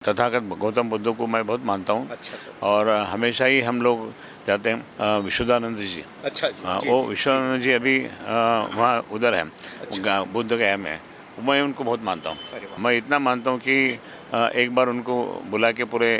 तथागत गौतम बुद्ध को मैं बहुत मानता हूँ। अच्छा सर। और हमेशा ही हम लोग जाते हैं विशुद्धानंद जी। अच्छा जी। जी, वो जी, विशुद्धानंद जी अभी वहाँ उधर है, अच्छा। बुद्ध गया में। मैं उनको बहुत मानता हूँ। अरे वाह। मैं इतना मानता हूँ कि एक बार उनको बुला के पूरे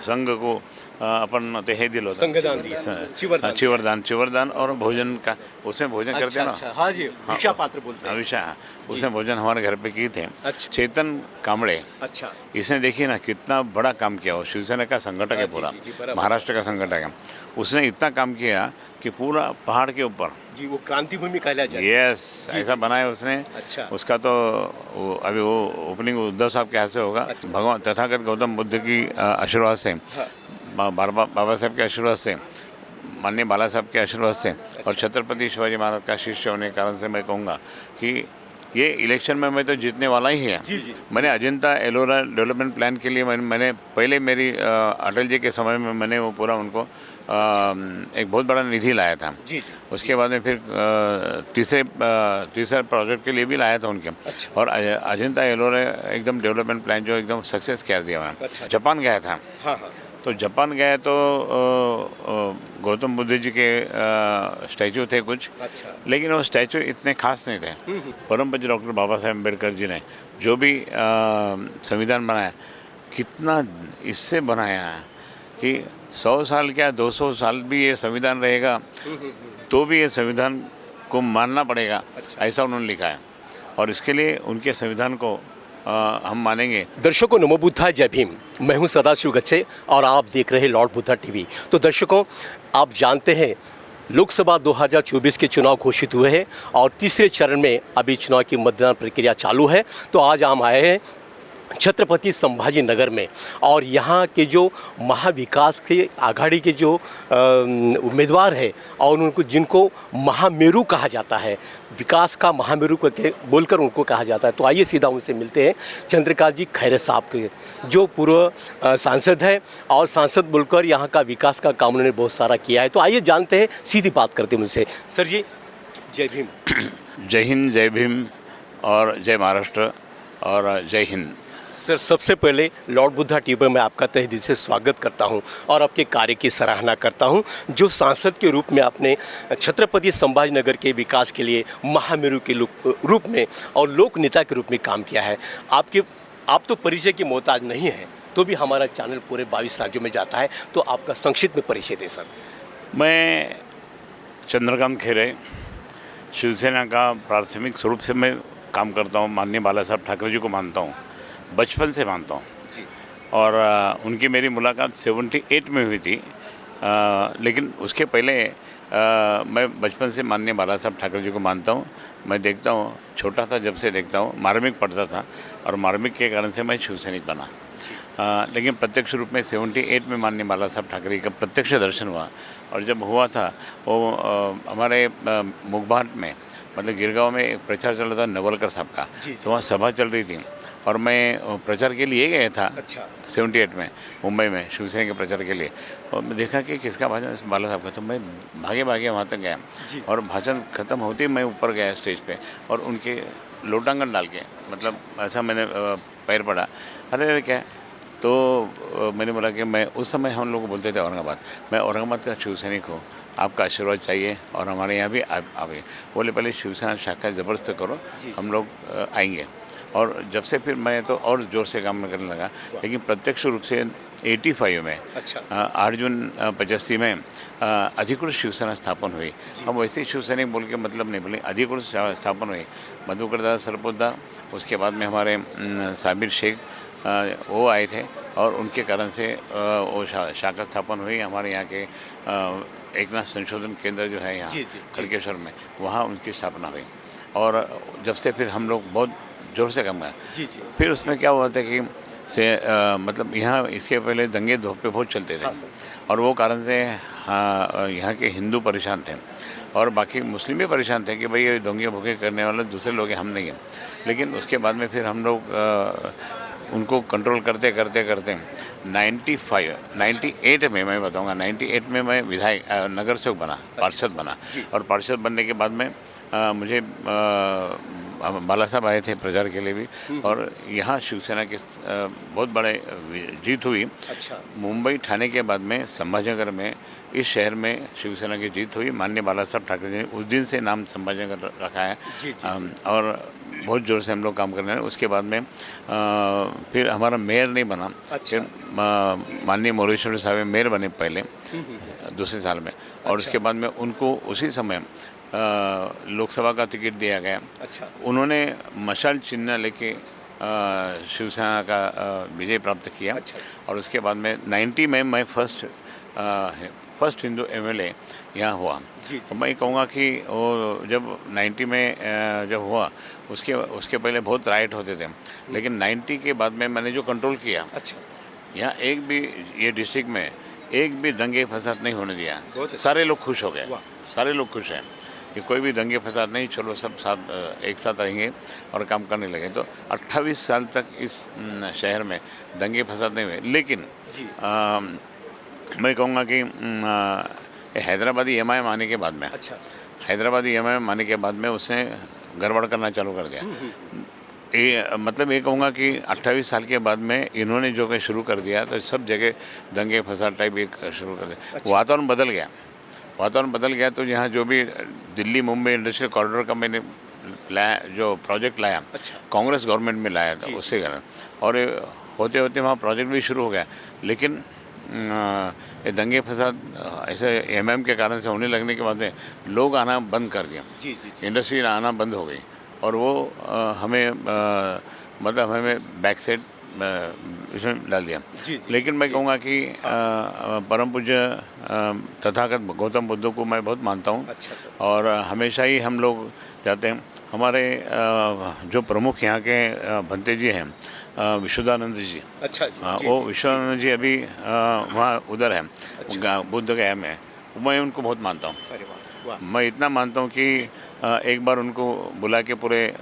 संघ को अपन हे दिल होता संगदान दिया, चिवरदान दिया। चिवरदान और भोजन का, उसमें भोजन करते अच्छा हैं ना। अच्छा, हाँ जी, हाँ, भिक्षा पात्र बोलते हैं। हमेशा जी। उसने भोजन हमारे घर पे किए थे। अच्छा। चेतन कांबड़े, अच्छा। इसने देखिए ना कितना बड़ा काम किया। वो शिवसेना का संगठक है हाँ, जी, पूरा, जी, जी, बराबर। महाराष्ट्र का संगठक है। उसने इतना काम किया कि पूरा पहाड़ के ऊपर, जी, वो क्रांति भूमि कहला जाती है। यस, जी, ऐसा जी, बनाया उसने। अच्छा। उसका तो अभी वो ओपनिंग उद्धव साहब के हाथ से होगा। अच्छा। भगवान तथागत गौतम बुद्ध की आशीर्वाद से, हाँ। बाबा साहब के आशीर्वाद से, माननीय बाला साहब के आशीर्वाद से, और अच्छा। छत्रपति शिवाजी महाराज का शिष्य होने के कारण से मैं कहूँगा कि ये इलेक्शन में मैं तो जीतने वाला ही है। जी, जी। मैंने अजंता एलोरा डेवलपमेंट प्लान के लिए मैंने पहले मेरी अटल जी के समय में मैंने वो पूरा उनको एक बहुत बड़ा निधि लाया था। जी, जी। उसके बाद में फिर तीसरे प्रोजेक्ट के लिए भी लाया था उनके। अच्छा। और अजंता एलोरा एकदम डेवलपमेंट प्लान जो एकदम सक्सेस कर दिया मैंने। अच्छा। जापान गया था। हाँ हाँ। तो जापान गए तो गौतम बुद्ध जी के स्टैचू थे कुछ, अच्छा। लेकिन वो स्टैचू इतने खास नहीं थे। परम पूज्य डॉक्टर बाबा साहेब अम्बेडकर जी ने जो भी संविधान बनाया, कितना इससे बनाया है कि 100 साल क्या 200 साल भी ये संविधान रहेगा तो भी ये संविधान को मानना पड़ेगा। अच्छा। ऐसा उन्होंने लिखा है और इसके लिए उनके संविधान को हम मानेंगे। दर्शकों, नमो बुद्धाय, जय भीम। मैं हूं सदाशिव गच्छे और आप देख रहे हैं लॉर्ड बुद्धा टीवी। तो दर्शकों, आप जानते हैं लोकसभा 2024 के चुनाव घोषित हुए हैं और तीसरे चरण में अभी चुनाव की मतदान प्रक्रिया चालू है। तो आज हम आए हैं छत्रपति संभाजी नगर में और यहाँ के जो महाविकास के आघाड़ी के जो उम्मीदवार है और उनको जिनको महामेरू कहा जाता है, विकास का महामेरू करके बोलकर उनको कहा जाता है। तो आइए सीधा उनसे मिलते हैं। चंद्रकांत जी खैरे साहब के जो पूर्व सांसद है और सांसद बोलकर यहाँ का विकास का काम उन्होंने बहुत सारा किया है। तो आइए जानते हैं, सीधी बात करते हैं उनसे। सर जी, जय भीम। जय हिंद, जय भीम और जय महाराष्ट्र और जय हिंद। सर, सबसे पहले लॉर्ड बुद्धा टीवी पर मैं आपका तहे दिल से स्वागत करता हूं और आपके कार्य की सराहना करता हूं। जो सांसद के रूप में आपने छत्रपति संभाजी नगर के विकास के लिए महामेरू के रूप में और लोक नेता के रूप में काम किया है। आप तो परिचय की मोहताज नहीं है, तो भी हमारा चैनल पूरे 22 राज्यों में जाता है, तो आपका संक्षिप्त में परिचय दें सर। मैं चंद्रकांत खैरे, शिवसेना का प्राथमिक स्वरूप से मैं काम करता हूँ। माननीय बाला साहब ठाकरे जी को मानता हूँ, बचपन से मानता हूँ। और उनकी मेरी मुलाकात 78 में हुई थी। लेकिन उसके पहले मैं बचपन से माननीय बाला साहब ठाकरे जी को मानता हूँ। मैं देखता हूँ, छोटा था जब से देखता हूँ, मार्मिक पढ़ता था और मार्मिक के कारण से मैं शिवसैनिक बना। लेकिन प्रत्यक्ष रूप में 78 में माननीय बाला साहब ठाकरे का प्रत्यक्ष दर्शन हुआ। और जब हुआ था वो हमारे मुगबाट में, मतलब गिरगांव में एक प्रचार चल रहा था नवलकर साहब का, तो वहाँ सभा चल रही थी और मैं प्रचार के लिए गया था। अच्छा। 78 में मुंबई में शिवसेना के प्रचार के लिए। और मैं देखा कि किसका भाषण, बाला साहब का, तो मैं भागे भागे वहाँ तक गया और भाषण ख़त्म होते ही मैं ऊपर गया स्टेज पे और उनके लोटांगन डाल के, मतलब ऐसा मैंने पैर पड़ा। अरे क्या है? तो मैंने बोला कि मैं उस समय हम लोग को बोलते थे औरंगाबाद, मैं औरंगाबाद का शिवसैनिक हूँ, आपका आशीर्वाद चाहिए और हमारे यहाँ भी आवे। बोले पहले शिवसेना शाखा ज़बरदस्त करो, हम लोग आएंगे। और जब से फिर मैं तो और ज़ोर से काम करने लगा। लेकिन प्रत्यक्ष रूप से 85 में, अच्छा। 8 जून 85 में अधिकृत शिवसेना स्थापन हुई। हम वैसे ही शिवसैनिक बोल के मतलब नहीं बोले, अधिकृत स्थापन हुई। मधुकर दास सरपोतदार, उसके बाद में हमारे साबिर शेख वो आए थे और उनके कारण से वो शाखा स्थापन हुई। हमारे यहाँ के एकनाथ संशोधन केंद्र जो है यहाँ खड़गेश्वर में, वहाँ उनकी स्थापना हुई। और जब से फिर हम लोग बहुत जोर से काम किया। फिर उसमें क्या हुआ था कि मतलब यहाँ इसके पहले दंगे धोखे बहुत चलते थे और वो कारण से यहाँ के हिंदू परेशान थे और बाकी मुस्लिम भी परेशान थे कि भाई ये दंगे भूखे करने वाले दूसरे लोग हैं, हम नहीं हैं। लेकिन उसके बाद में फिर हम लोग उनको कंट्रोल करते करते करते 98 में, मैं बताऊंगा 98 में मैं विधायक नगर सेवक बना, पार्षद बना। और पार्षद बनने के बाद में मुझे बाला साहब आए थे प्रचार के लिए भी, और यहाँ शिवसेना के बहुत बड़े जीत हुई। अच्छा। मुंबई ठाणे के बाद में संभाजीनगर में, इस शहर में शिवसेना की जीत हुई। माननीय बाला साहब ठाकरे जी ने उस दिन से नाम संभाजीनगर रखा है। और बहुत जोर से हम लोग काम कर रहे हैं। उसके बाद में फिर हमारा मेयर नहीं बना। अच्छा। फिर माननीय मोरेश्वर साहब मेयर बने पहले दूसरे साल में, और उसके बाद में उनको उसी समय लोकसभा का टिकट दिया गया। अच्छा। उन्होंने मशाल चिन्ह लेके शिवसेना का विजय प्राप्त किया। अच्छा। और उसके बाद में 90 में मैं फर्स्ट हिंदू एमएलए यहाँ हुआ। तो मैं कहूँगा कि वो जब 90 में जब हुआ, उसके पहले बहुत राइट होते थे, लेकिन 90 के बाद में मैंने जो कंट्रोल किया, अच्छा। यहाँ एक भी ये डिस्ट्रिक्ट में एक भी दंगे फसाद नहीं होने दिया। बहुत अच्छा। सारे लोग खुश हो गए, सारे लोग खुश हैं कि कोई भी दंगे फसाद नहीं, चलो सब साथ एक साथ रहेंगे और काम करने लगे। तो 28 साल तक इस शहर में दंगे फसाद नहीं हुए। लेकिन मैं कहूँगा कि हैदराबादी एमआईएम आने के बाद में, अच्छा। हैदराबादी एमआईएम आने के बाद में उसने गड़बड़ करना चालू कर दिया। ये मतलब ये कहूँगा कि 28 साल के बाद में इन्होंने जो कि शुरू कर दिया, तो सब जगह दंगे फसाद टाइप एक शुरू कर दिया। अच्छा। वातावरण बदल गया। तो यहाँ जो भी दिल्ली मुंबई इंडस्ट्रियल कॉरिडोर का मैंने जो प्रोजेक्ट लाया, अच्छा। कांग्रेस गवर्नमेंट में लाया था, उससे कारण, और होते होते वहाँ प्रोजेक्ट भी शुरू हो गया। लेकिन ये दंगे फसाद ऐसे एमएम के कारण से होने लगने के बाद में लोग आना बंद कर दिया। इंडस्ट्री आना बंद हो गई, और वो हमें मतलब हमें बैक साइड इसमें डाल दिया। लेकिन मैं कहूँगा कि परम पूज्य तथागत गौतम बुद्ध को मैं बहुत मानता हूँ। अच्छा सर। और हमेशा ही हम लोग जाते हैं। हमारे जो प्रमुख यहाँ के भंते जी हैं, विश्वदानंद जी। अच्छा। वो विश्वदानंद जी अभी वहाँ उधर है। अच्छा। बुद्ध गया में, मैं उनको बहुत मानता हूँ। अरे वाह। मैं इतना मानता हूँ कि एक बार उनको बुला के पूरे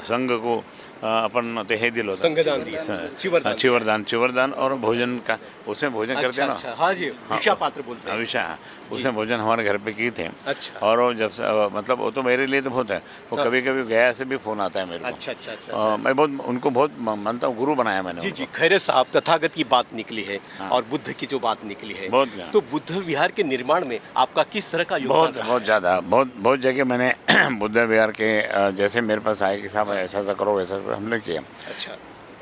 संघ को अपन हे दिल होता चिवरदान और भोजन का, उसमें भोजन करते हैं ना। अच्छा। हाँ जी, भिक्षा पात्र बोलते हैं। भिक्षा, उसमें भोजन हमारे घर पे किए थे। अच्छा। और वो जब मतलब वो तो मेरे लिए तो बहुत है, वो कभी कभी गया से भी फ़ोन आता है मेरे को। अच्छा। मैं बहुत उनको बहुत मानता हूँ, गुरु बनाया मैंने। जी, खैरे साहब, तथागत की बात निकली है और बुद्ध की जो बात निकली है, तो बुद्ध विहार के निर्माण में आपका किस तरह का योगदान रहा? बहुत ज़्यादा, बहुत जगह मैंने बुद्ध विहार के जैसे मेरे पास आए कि साहब ऐसा करो वैसा करो, हमने किया। अच्छा।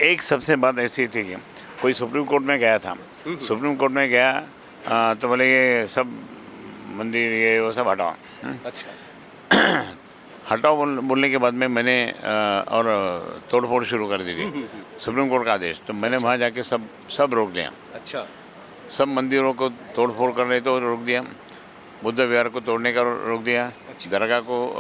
एक सबसे बात ऐसी थी कि कोई सुप्रीम कोर्ट में गया था, सुप्रीम कोर्ट में गया तो बोले ये सब मंदिर ये वो सब हटाओ। अच्छा। हटाओ बोलने के बाद में मैंने और तोड़फोड़ शुरू कर दी थी, सुप्रीम कोर्ट का आदेश। तो मैंने वहाँ जाके सब रोक दिया। अच्छा। सब मंदिरों को तोड़फोड़ कर रहे तो रोक दिया, बुद्ध विहार को तोड़ने का रोक दिया, दरगाह को,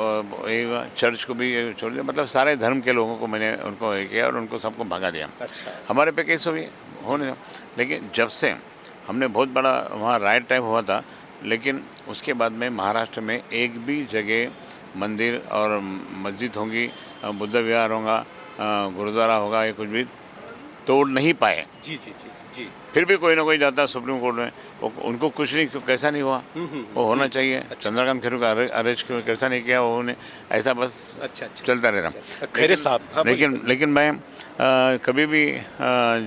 चर्च को भी छोड़ दिया। मतलब सारे धर्म के लोगों को मैंने उनको किया और उनको सबको भगा दिया। अच्छा। हमारे पे केस हुई होने, लेकिन जब से हमने बहुत बड़ा वहाँ राइट टाइम हुआ था, लेकिन उसके बाद में महाराष्ट्र में एक भी जगह मंदिर और मस्जिद होंगी, बुद्ध विहार होगा, गुरुद्वारा होगा, ये कुछ भी तोड़ नहीं पाए। जी। फिर भी कोई ना कोई जाता है सुप्रीम कोर्ट में, उनको कुछ नहीं, कैसा नहीं हुआ, वो होना चाहिए। चंद्रकांत खैरू का अरेस्ट कैसा नहीं किया उन्होंने, ऐसा बस चलता रहता। खैरे साहब, लेकिन मैं कभी भी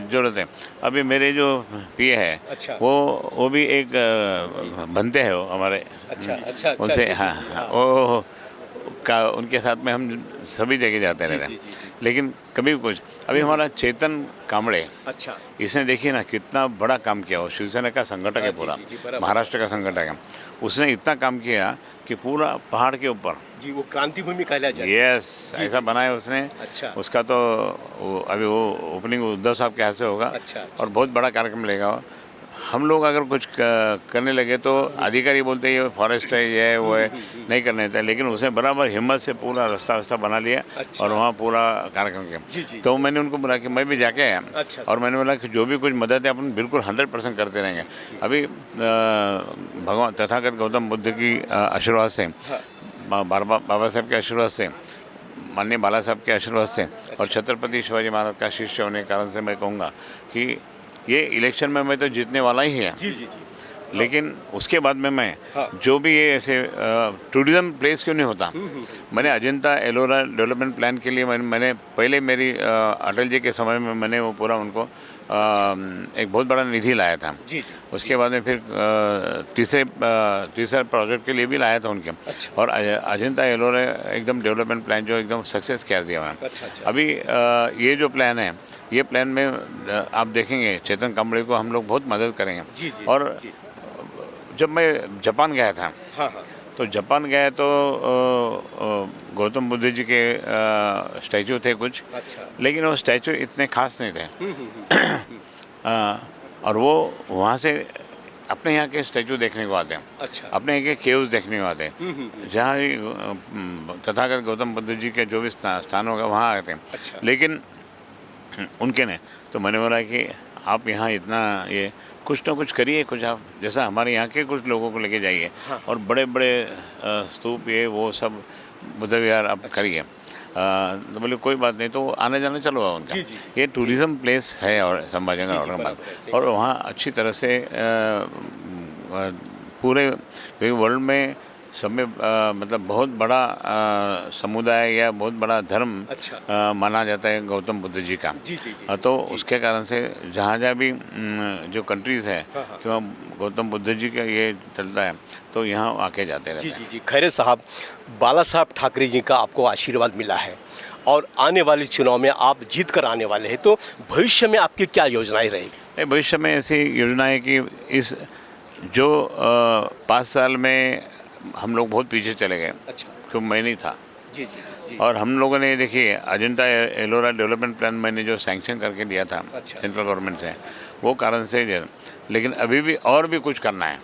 जरूरत है। अभी मेरे जो पीए है, अच्छा। वो भी एक बनते हैं वो हमारे। अच्छा। उनसे हाँ, वो का उनके साथ में हम सभी जगह जाते रहते हैं। लेकिन कभी कुछ, अभी हमारा चेतन कामड़े, अच्छा, इसने देखिए ना कितना बड़ा काम किया। वो शिवसेना का संगठक है पूरा, महाराष्ट्र का संगठक है। उसने इतना काम किया कि पूरा पहाड़ के ऊपर जी, वो क्रांति भूमि कहला जाता है। यस, ऐसा बनाया उसने। अच्छा। उसका तो अभी वो ओपनिंग उद्धव साहब के हाथ से होगा। अच्छा। और बहुत बड़ा कार्यक्रम लेगा। हम लोग अगर कुछ करने लगे तो अधिकारी बोलते हैं ये फॉरेस्ट है, ये है, वो है, नहीं करने देता। लेकिन उसने बराबर हिम्मत से पूरा रास्ता बना लिया। अच्छा। और वहाँ पूरा कार्यक्रम किया। तो मैंने उनको बोला कि मैं भी जाके आया। अच्छा। और मैंने बोला कि जो भी कुछ मदद है अपन बिल्कुल 100% करते रहेंगे। अभी भगवान तथागत गौतम बुद्ध की आशीर्वाद से, बाबा साहब के आशीर्वाद से, माननीय बाला साहब के आशीर्वाद से, और छत्रपति शिवाजी महाराज का शिष्य होने के कारण से मैं कहूँगा कि ये इलेक्शन में मैं तो जीतने वाला ही है। जी। लेकिन उसके बाद में मैं हाँ। जो भी ये ऐसे टूरिज्म प्लेस क्यों नहीं होता, मैंने अजंता एलोरा डेवलपमेंट प्लान के लिए मैंने पहले मेरी अटल जी के समय में मैंने वो पूरा उनको एक बहुत बड़ा निधि लाया था। जी। उसके बाद में फिर तीसरे प्रोजेक्ट के लिए भी लाया था उनके। अच्छा। और अजंता एलोरा एकदम डेवलपमेंट प्लान जो एकदम सक्सेस कर दिया मैंने। अच्छा। अभी ये जो प्लान है, ये प्लान में आप देखेंगे चेतन कांबळे को हम लोग बहुत मदद करेंगे। जी। और जी। जब मैं जापान गया था, हाँ। तो जापान गया तो गौतम बुद्ध जी के स्टैचू थे कुछ, अच्छा। लेकिन वो स्टैचू इतने खास नहीं थे। और वो वहाँ से अपने यहाँ के स्टैचू देखने को आते हैं, अच्छा। अपने यहाँ के केव्स देखने को आते हैं, जहाँ तथागत गौतम बुद्ध जी के जो भी स्थान होगा वहाँ आते हैं। अच्छा। लेकिन उनके ने तो मैंने बोला कि आप यहाँ इतना ये कुछ ना कुछ करिए, कुछ आप जैसा हमारे यहाँ के कुछ लोगों को लेके जाइए। हाँ। और बड़े बड़े स्तूप ये वो सब बुद्ध विहार आप करिए। तो बोले कोई बात नहीं, तो आने जाने चलो उनका। जी। ये टूरिज़्म प्लेस है और संभाजीनगर औरंगाबाद, बराबर है, सही और वहाँ अच्छी तरह से पूरे वर्ल्ड में सब में मतलब बहुत बड़ा समुदाय या बहुत बड़ा धर्म अच्छा। माना जाता है गौतम बुद्ध जी का। जी। तो उसके कारण से जहाँ जहाँ भी जो कंट्रीज़ है हाँ, हाँ। कि वहाँ गौतम बुद्ध जी का ये चलता है, तो यहाँ आके जाते रहते हैं। जी। खैरे साहब, बाला साहब ठाकरे जी का आपको आशीर्वाद मिला है और आने वाले चुनाव में आप जीत कर आने वाले हैं, तो भविष्य में आपकी क्या योजनाएं रहेगी? भविष्य में ऐसी योजना है कि इस जो 5 साल में हम लोग बहुत पीछे चले गए, अच्छा। क्योंकि मैं नहीं था। जी। और हम लोगों ने देखिए अजंता एलोरा डेवलपमेंट प्लान मैंने जो सैंक्शन करके दिया था अच्छा। सेंट्रल गवर्नमेंट से, वो कारण से लेकिन अभी भी और भी कुछ करना है,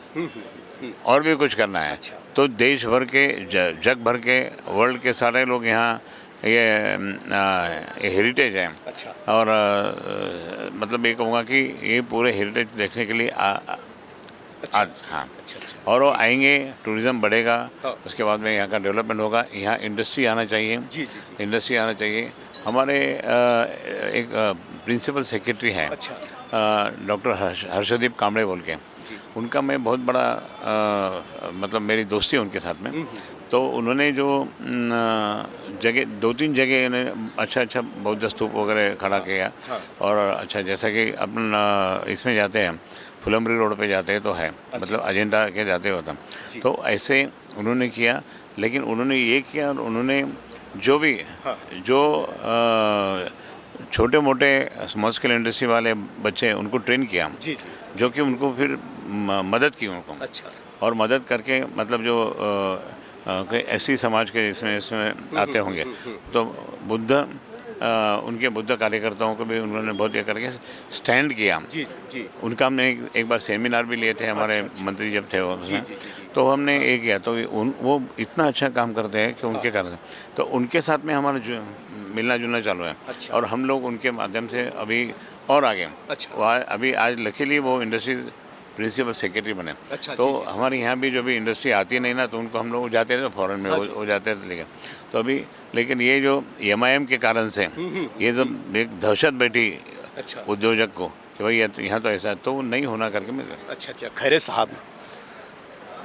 और भी कुछ करना है। अच्छा। तो देश भर के जग भर के वर्ल्ड के सारे लोग यहाँ ये हेरिटेज है। अच्छा। और मतलब ये कहूँगा कि ये पूरे हेरिटेज देखने के लिए आज हाँ, अच्छा। और वो आएंगे, टूरिज़्म बढ़ेगा। हाँ। उसके बाद में यहाँ का डेवलपमेंट होगा, यहाँ इंडस्ट्री आना चाहिए। जी। इंडस्ट्री आना चाहिए। हमारे एक प्रिंसिपल सेक्रेटरी हैं, अच्छा। डॉक्टर हर्षदीप कांबळे बोल के, उनका मैं बहुत बड़ा मतलब मेरी दोस्ती है उनके साथ में। तो उन्होंने जो जगह 2-3 जगह इन्हें अच्छा बौद्ध स्तूप वगैरह खड़ा किया। हाँ। और अच्छा जैसा कि अपन इसमें जाते हैं फुलंब्री रोड पे जाते हैं तो है, मतलब अजंता के जाते होता, तो ऐसे उन्होंने किया। लेकिन उन्होंने ये किया, और उन्होंने जो भी हाँ। जो छोटे मोटे स्मॉल स्केल इंडस्ट्री वाले बच्चे हैं उनको ट्रेन किया, जी। जो कि उनको फिर मदद की उनको। अच्छा। और मदद करके मतलब जो कोई ऐसी समाज के इसमें आते होंगे, तो बुद्ध उनके बुद्ध कार्यकर्ताओं को भी उन्होंने बहुत ये करके स्टैंड किया। जी। उनका हमने एक बार सेमिनार भी लिए थे, हमारे अच्छा। मंत्री जब थे वो, जी। तो हमने ये किया। तो वो इतना अच्छा काम करते हैं कि उनके कारण, तो उनके साथ में हमारा जो मिलना जुलना चालू है। अच्छा। और हम लोग उनके माध्यम से अभी और आगे अच्छा। अभी आज लकीली वो इंडस्ट्री प्रिंसिपल सेक्रेटरी बने। अच्छा। तो जी। हमारे यहाँ भी जो भी इंडस्ट्री आती नहीं ना, तो उनको हम लोग जाते थे फॉरेन में, वो जाते थे। लेकिन ये जो MIM के कारण से ये सब एक दहशत बैठी अच्छा। उद्योजक को कि भाई यहाँ तो ऐसा है, तो वो नहीं होना करके मैं। अच्छा। खैरे साहब,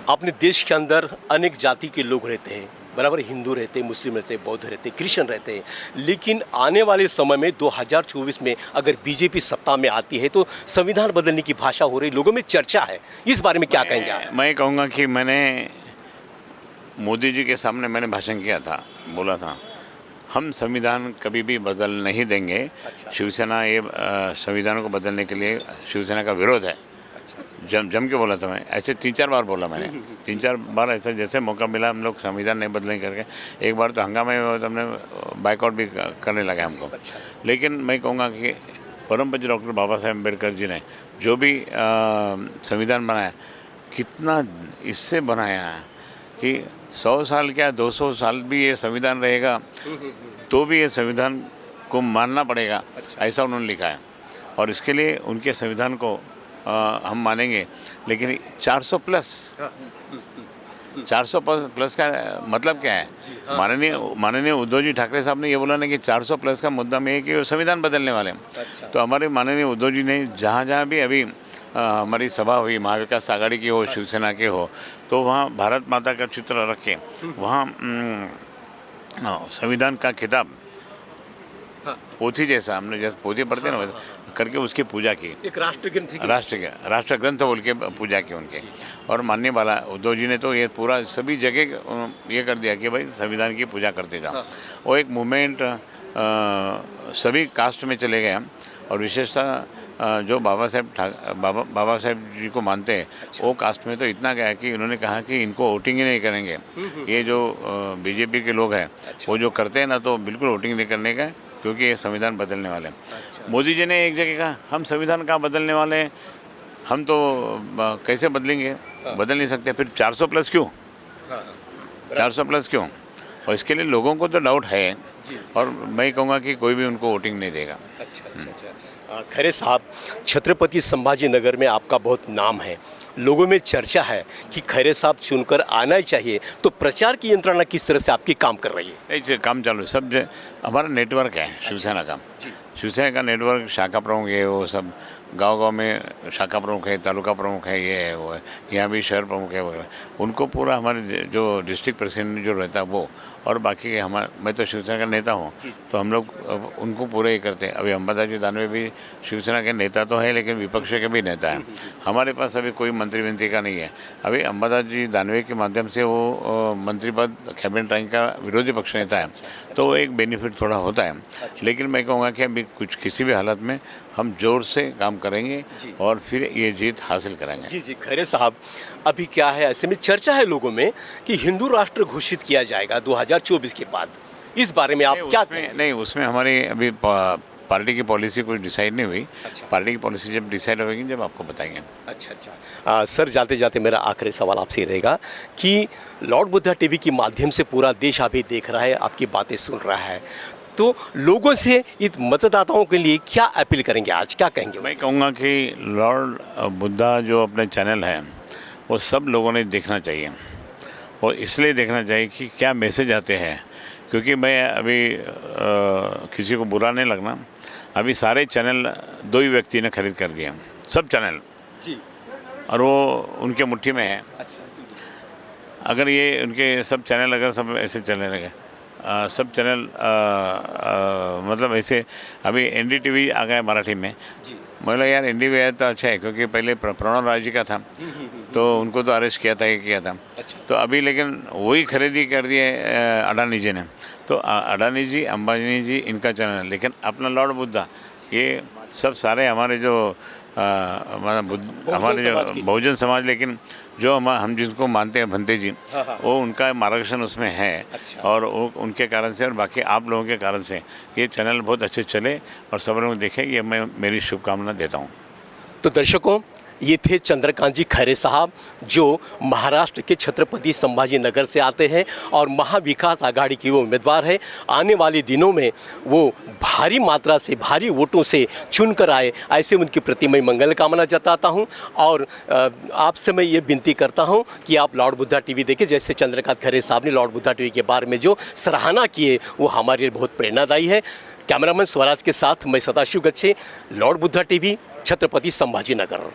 अपने देश के अंदर अनेक जाति के लोग रहते हैं, बराबर, हिंदू रहते हैं, मुस्लिम रहते हैं, बौद्ध रहते हैं, क्रिश्चियन रहते हैं, लेकिन आने वाले समय में 2024 में अगर बीजेपी सत्ता में आती है तो संविधान बदलने की भाषा हो रही, लोगों में चर्चा है, इस बारे में क्या कहेंगे आप? मैं कहूँगा कि मैंने मोदी जी के सामने मैंने भाषण किया था, बोला था हम संविधान कभी भी बदल नहीं देंगे। अच्छा। शिवसेना ये संविधान को बदलने के लिए शिवसेना का विरोध है। जम के बोला था मैं, ऐसे 3-4 बार बोला मैंने, 3-4 बार ऐसा जैसे मौका मिला हम लोग संविधान नहीं बदलेंगे करके। एक बार तो हंगामे में हमने बाइकआउट भी करने लगा हमको। अच्छा। लेकिन मैं कहूँगा कि परम पूज्य डॉक्टर बाबा साहेब अम्बेडकर जी ने जो भी संविधान बनाया, कितना इससे बनाया है कि 100 साल क्या 200 साल भी ये संविधान रहेगा तो भी ये संविधान को मानना पड़ेगा। अच्छा। ऐसा उन्होंने लिखा है, और इसके लिए उनके संविधान को हम मानेंगे। लेकिन 400 प्लस का मतलब क्या है? माननीय उद्धव जी ठाकरे साहब ने ये बोला ना कि 400 प्लस का मुद्दा में है कि वो संविधान बदलने वाले हैं। अच्छा। तो हमारे माननीय उद्धव जी ने जहाँ भी अभी हमारी सभा हुई, महाविकास आघाड़ी की हो, शिवसेना के हो, तो वहाँ भारत माता का चित्र रख के वहाँ संविधान का खिताब पोथी जैसा, हमने जैसे पोथी पढ़ते हैं ना वैसे करके उसकी पूजा की, एक राष्ट्र ग्रंथ राष्ट्र ग्रंथ बोल के पूजा की उनके। और मानने वाला उद्धव जी ने तो ये पूरा सभी जगह ये कर दिया कि भाई संविधान की पूजा करते जाओ। वो एक मूवमेंट सभी कास्ट में चले गए हम, और विशेषतः जो बाबा साहेब जी को मानते हैं वो कास्ट में तो इतना गया कि उन्होंने कहा कि इनको वोटिंग ही नहीं करेंगे। ये जो बीजेपी के लोग हैं वो जो करते हैं ना, तो बिल्कुल वोटिंग नहीं करने का, क्योंकि ये संविधान बदलने वाले हैं। मोदी जी ने एक जगह कहा हम संविधान कहाँ बदलने वाले हैं, हम तो कैसे बदलेंगे, बदल नहीं सकते। फिर 400 प्लस क्यों, 400 प्लस क्यों? और इसके लिए लोगों को तो डाउट है, और मैं कहूँगा कि कोई भी उनको वोटिंग नहीं देगा। अच्छा। खैरे साहब, छत्रपति संभाजी नगर में आपका बहुत नाम है, लोगों में चर्चा है कि खैरे साहब चुनकर आना ही चाहिए, तो प्रचार की यंत्रणा किस तरह से आपकी काम कर रही है? ये काम चालू है, सब हमारा नेटवर्क है शिवसेना का। शिवसेना का नेटवर्क, शाखा प्रमुख है, वो सब गांव-गांव में शाखा प्रमुख है, तालुका प्रमुख है, ये है वो है, यहाँ भी शहर प्रमुख है वगैरह, उनको पूरा हमारे जो डिस्ट्रिक्ट प्रेसिडेंट जो रहता है वो, और बाकी मैं तो शिवसेना का नेता हूँ, तो हम लोग उनको पूरे ही करते हैं। अभी अंबादास जी दानवे भी शिवसेना के नेता तो है, लेकिन विपक्ष के भी नेता है। हमारे पास अभी कोई मंत्री का नहीं है। अभी अंबादास जी दानवे के माध्यम से वो मंत्री पद कैबिनेट रैंक का विरोधी पक्ष नेता है, तो वो एक बेनिफिट थोड़ा होता है। लेकिन मैं कहूँगा कि अभी किसी भी हालत में हम जोर से काम करेंगे और फिर ये जीत हासिल करेंगे। जी खैरे साहब, अभी क्या है, ऐसे में चर्चा है लोगों में कि हिंदू राष्ट्र घोषित किया जाएगा 2024 के बाद, इस बारे में आप क्या कहें? नहीं, उसमें हमारी अभी पार्टी की पॉलिसी कुछ डिसाइड नहीं हुई। पार्टी की पॉलिसी जब डिसाइड होगी जब आपको बताएंगे। अच्छा। सर, जाते जाते मेरा आखिरी सवाल आपसे रहेगा कि लॉर्ड बुद्धा टीवी के माध्यम से पूरा देश अभी देख रहा है, आपकी बातें सुन रहा है, तो लोगों से इस मतदाताओं के लिए क्या अपील करेंगे, आज क्या कहेंगे? मैं कहूँगा कि लॉर्ड बुद्धा जो अपने चैनल है वो सब लोगों ने देखना चाहिए, और इसलिए देखना चाहिए कि क्या मैसेज आते हैं। क्योंकि मैं अभी किसी को बुरा नहीं लगना, अभी सारे चैनल 2 ही व्यक्ति ने खरीद कर दिया, सब चैनल जी, और वो उनके मुट्ठी में है। अच्छा। अगर ये उनके सब चैनल अगर सब ऐसे चलने लगे, सब चैनल मतलब ऐसे, अभी NDTV आ गया मराठी में, बोला यार NDTV आया तो अच्छा है, क्योंकि पहले प्रणव राय जी का था, तो उनको तो अरेस्ट किया था। अच्छा। तो अभी लेकिन वही खरीदी कर दिए अडानी जी ने, तो अडानी जी, अंबानी जी, इनका चैनल, लेकिन अपना लॉर्ड बुद्धा, ये सब सारे हमारे जो हमारे जो बहुजन समाज, लेकिन जो हम जिसको मानते हैं भंते जी, वो उनका मार्गदर्शन उसमें है। अच्छा। और वो उनके कारण से और बाकी आप लोगों के कारण से ये चैनल बहुत अच्छे चले और सब लोग देखें, ये मैं मेरी शुभकामना देता हूँ। तो दर्शकों, ये थे चंद्रकांत जी खैरे साहब, जो महाराष्ट्र के छत्रपति संभाजी नगर से आते हैं और महाविकास आघाड़ी की वो उम्मीदवार है। आने वाले दिनों में वो भारी मात्रा से, भारी वोटों से चुनकर आए, ऐसे उनके प्रति मैं मंगल कामना जताता हूं। और आपसे मैं ये विनती करता हूं कि आप लॉर्ड बुद्धा टीवी देखें। जैसे चंद्रकांत खैरे साहब ने लॉर्ड बुद्धा टीवी के बारे में जो सराहना किए, वो हमारे लिए बहुत प्रेरणादायी है। कैमरामैन स्वराज के साथ मैं सदाशिव गच्छे, लॉर्ड बुद्धा टीवी, छत्रपति संभाजी नगर।